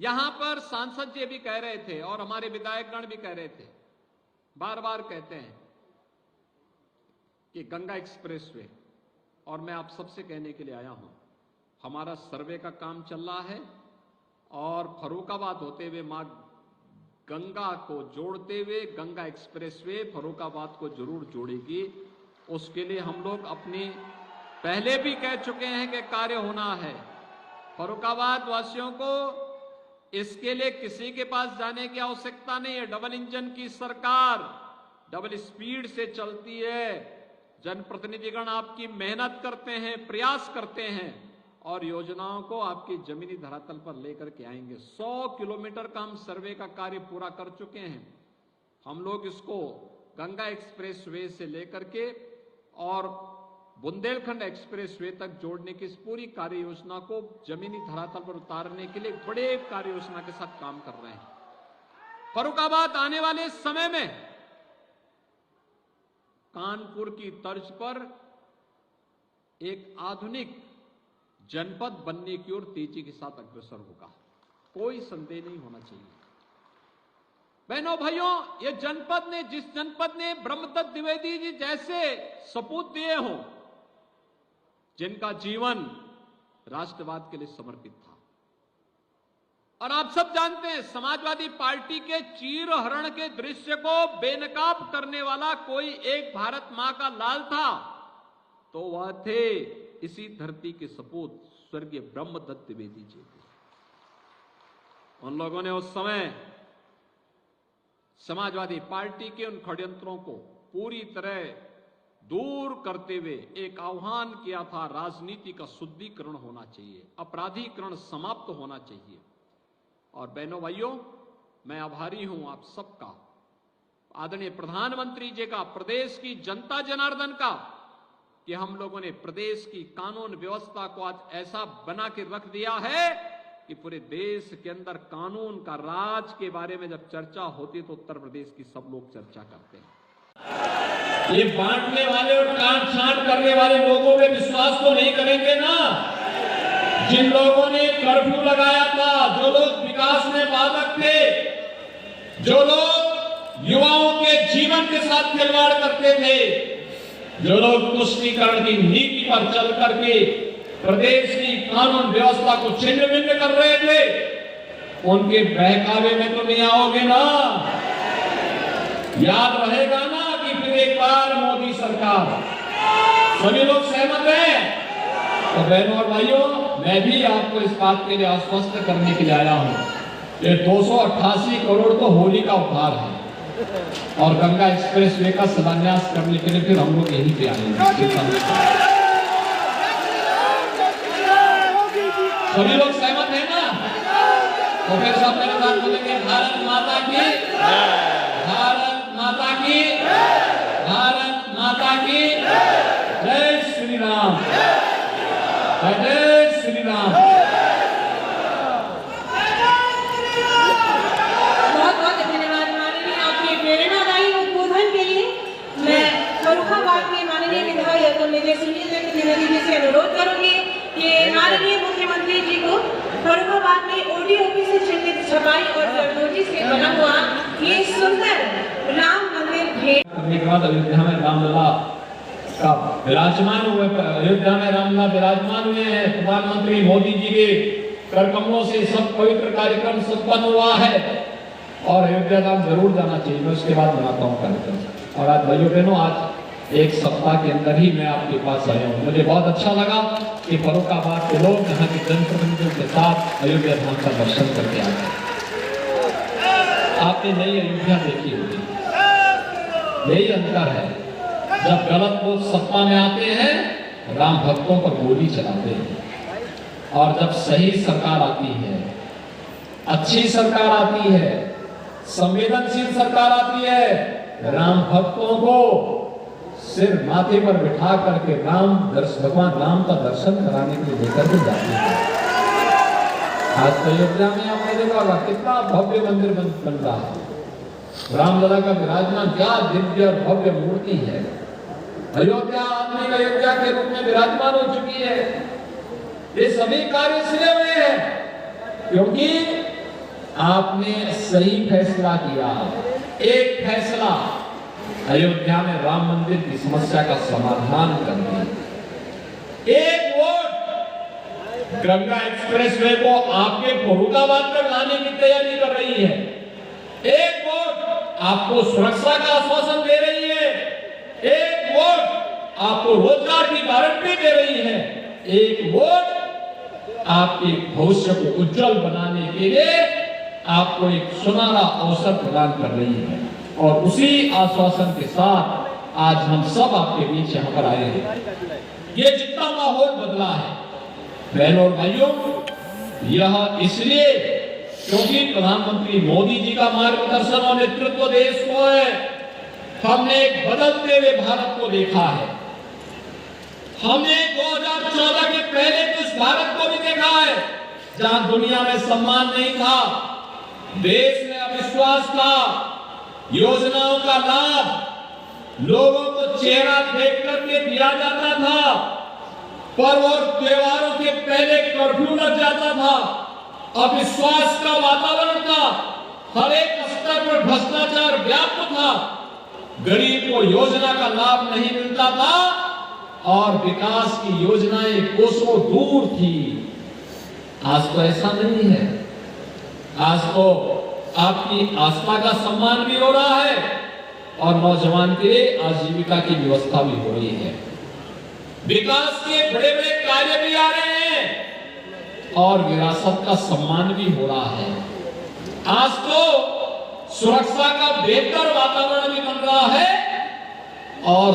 यहां पर सांसद जी भी कह रहे थे और हमारे विधायकगण भी कह रहे थे, बार बार कहते हैं कि गंगा एक्सप्रेसवे, और मैं आप सबसे कहने के लिए आया हूं, हमारा सर्वे का काम चल रहा है और फर्रुखाबाद होते हुए मां गंगा को जोड़ते हुए गंगा एक्सप्रेसवे फर्रुखाबाद को जरूर जोड़ेगी। उसके लिए हम लोग अपनी पहले भी कह चुके हैं कि कार्य होना है। फर्रुखाबाद वासियों को इसके लिए किसी के पास जाने की आवश्यकता नहीं है। डबल इंजन की सरकार डबल स्पीड से चलती है। जनप्रतिनिधिगण आपकी मेहनत करते हैं, प्रयास करते हैं और योजनाओं को आपकी जमीनी धरातल पर लेकर के आएंगे। 100 किलोमीटर का हम सर्वे का कार्य पूरा कर चुके हैं। हम लोग इसको गंगा एक्सप्रेसवे से लेकर के और बुंदेलखंड एक्सप्रेसवे तक जोड़ने की इस पूरी कार्य योजना को जमीनी धरातल पर उतारने के लिए बड़े कार्य योजना के साथ काम कर रहे हैं। फर्रुखाबाद आने वाले समय में कानपुर की तर्ज पर एक आधुनिक जनपद बनने की ओर तेजी के साथ अग्रसर होगा, कोई संदेह नहीं होना चाहिए। बहनों भाइयों, ये जनपद ने, जिस जनपद ने ब्रह्मदत्त द्विवेदी जी जैसे सपूत दिए हों, जिनका जीवन राष्ट्रवाद के लिए समर्पित था, और आप सब जानते हैं समाजवादी पार्टी के चीरहरण के दृश्य को बेनकाब करने वाला कोई एक भारत मां का लाल था तो वह थे इसी धरती के सपूत स्वर्गीय ब्रह्मदत्त द्विवेदी जी थे। उन लोगों ने उस समय समाजवादी पार्टी के उन षड्यंत्रों को पूरी तरह दूर करते हुए एक आह्वान किया था, राजनीति का शुद्धिकरण होना चाहिए, अपराधीकरण समाप्त होना चाहिए। और बहनों भाइयों, मैं आभारी हूं आप सबका, आदरणीय प्रधानमंत्री जी का, प्रदेश की जनता जनार्दन का, कि हम लोगों ने प्रदेश की कानून व्यवस्था को आज ऐसा बना के रख दिया है कि पूरे देश के अंदर कानून का राज के बारे में जब चर्चा होती है तो उत्तर प्रदेश की सब लोग चर्चा करते हैं। ये बांटने वाले और काट छांट करने वाले लोगों पे विश्वास तो नहीं करेंगे ना। जिन लोगों ने कर्फ्यू लगाया था, जो लोग विकास में बाधक थे, जो लोग युवाओं के जीवन के साथ खिलवाड़ करते थे, जो लोग तुष्टीकरण की नीति पर चल करके प्रदेश की कानून व्यवस्था को छिन्न भिन्न कर रहे थे, उनके बहकावे में तो नहीं आओगे ना। याद रहेगा ना कि फिर एक बार मोदी सरकार, सभी लोग सहमत हैं। तो बहनों और भाइयों, मैं भी आपको इस बात के लिए आश्वस्त करने के लिए आया हूं, ये 288 करोड़ तो होली का उपहार है और गंगा एक्सप्रेसवे का शिलान्यास करने के लिए फिर हम लोग यहीं पे आएंगे। सभी लोग सहमत है ना? तो फिर सब मेरे साथ बोलेंगे, भारत माता की, भारत माता की, भारत माता की जय श्री राम, जय श्री राम। बहुत बहुत धन्यवाद माननीय आपके प्रेरणादायी उद्बोधन के लिए। मैं फर्रुखाबाद के माननीय विधायक मेजर सुनील द्विवेदी जी से अनुरोध करूंगी कि माननीय मुख्यमंत्री जी को फर्रुखाबाद में ओडीओपी से चिन्हित छपाई और जरदोजी से बना हुआ ये सुंदर राम मंदिर भेंट करने के बाद अयोध्या में रामलला का विराजमान हुए, अयोध्या में रामलला विराजमान हुए हैं। प्रधानमंत्री मोदी जी के करकमलों से सब पवित्र कार्यक्रम संपन्न हुआ है और अयोध्या धाम जरूर जाना चाहिए। मैं उसके बाद बनाता हूँ कार्यक्रम। और आज भाइयों बहनों, आज एक सप्ताह के अंदर ही मैं आपके पास आया हूँ। मुझे बहुत अच्छा लगा कि फर्रुखाबाद के लोग यहाँ के जनप्रतिनिधियों के साथ अयोध्या धाम का दर्शन करके आ गए। आपने नई अयोध्या देखी होगी, यही अंतर है। जब गलत लोग सत्ता में आते हैं, राम भक्तों पर गोली चलाते हैं, और जब सही सरकार आती है, अच्छी सरकार आती है, संवेदनशील सरकार आती है, राम भक्तों को सिर माथे पर बिठा करके भगवान राम का दर्शन कराने के लिए लेकर के जाते हैं। आज अयोध्या में आपने देखा होगा कितना भव्य मंदिर बन रहा है। रामलला का विराजमान क्या दिव्य और भव्य मूर्ति है। अयोध्या आधुनिक अयोध्या के रूप में विराजमान हो चुकी है। ये सभी कार्य इसलिए हुए हैं क्योंकि आपने सही फैसला किया। एक फैसला अयोध्या में राम मंदिर की समस्या का समाधान कर दिया। एक वोट गंगा एक्सप्रेसवे को आपके फर्रुखाबाद तक लाने की तैयारी कर रही है। एक वोट आपको सुरक्षा का आश्वासन दे रही है। एक वोट आपको रोजगार की गारंटी दे रही है। एक वोट आपके भविष्य को उज्जवल बनाने के लिए आपको एक सुनहरा अवसर प्रदान कर रही है। और उसी आश्वासन के साथ आज हम सब आपके बीच यहाँ पर आए हैं। ये जितना माहौल बदला है बहनों और भाइयों, यह इसलिए क्योंकि प्रधानमंत्री मोदी जी का मार्गदर्शन और नेतृत्व देश को है। हमने एक बदलते हुए भारत को देखा है। हमने 2014 के पहले के उस भारत को भी देखा है जहां दुनिया में सम्मान नहीं था, देश में अविश्वास था, योजनाओं का लाभ लोगों को चेहरा देख करके दिया जाता था, पर्व और त्योहारों के पहले कर्फ्यू लग जाता था, अविश्वास का वातावरण था, हर एक स्तर पर भ्रष्टाचार व्याप्त था, गरीब को योजना का लाभ नहीं मिलता था और विकास की योजनाएं कोसों दूर थी। आज तो ऐसा नहीं है। आज तो आपकी आस्था का सम्मान भी हो रहा है और नौजवान के आजीविका की व्यवस्था भी हो रही है। विकास के बड़े बड़े कार्य भी आ रहे हैं और विरासत का सम्मान भी हो रहा है। आज तो सुरक्षा का बेहतर वातावरण भी बन रहा है और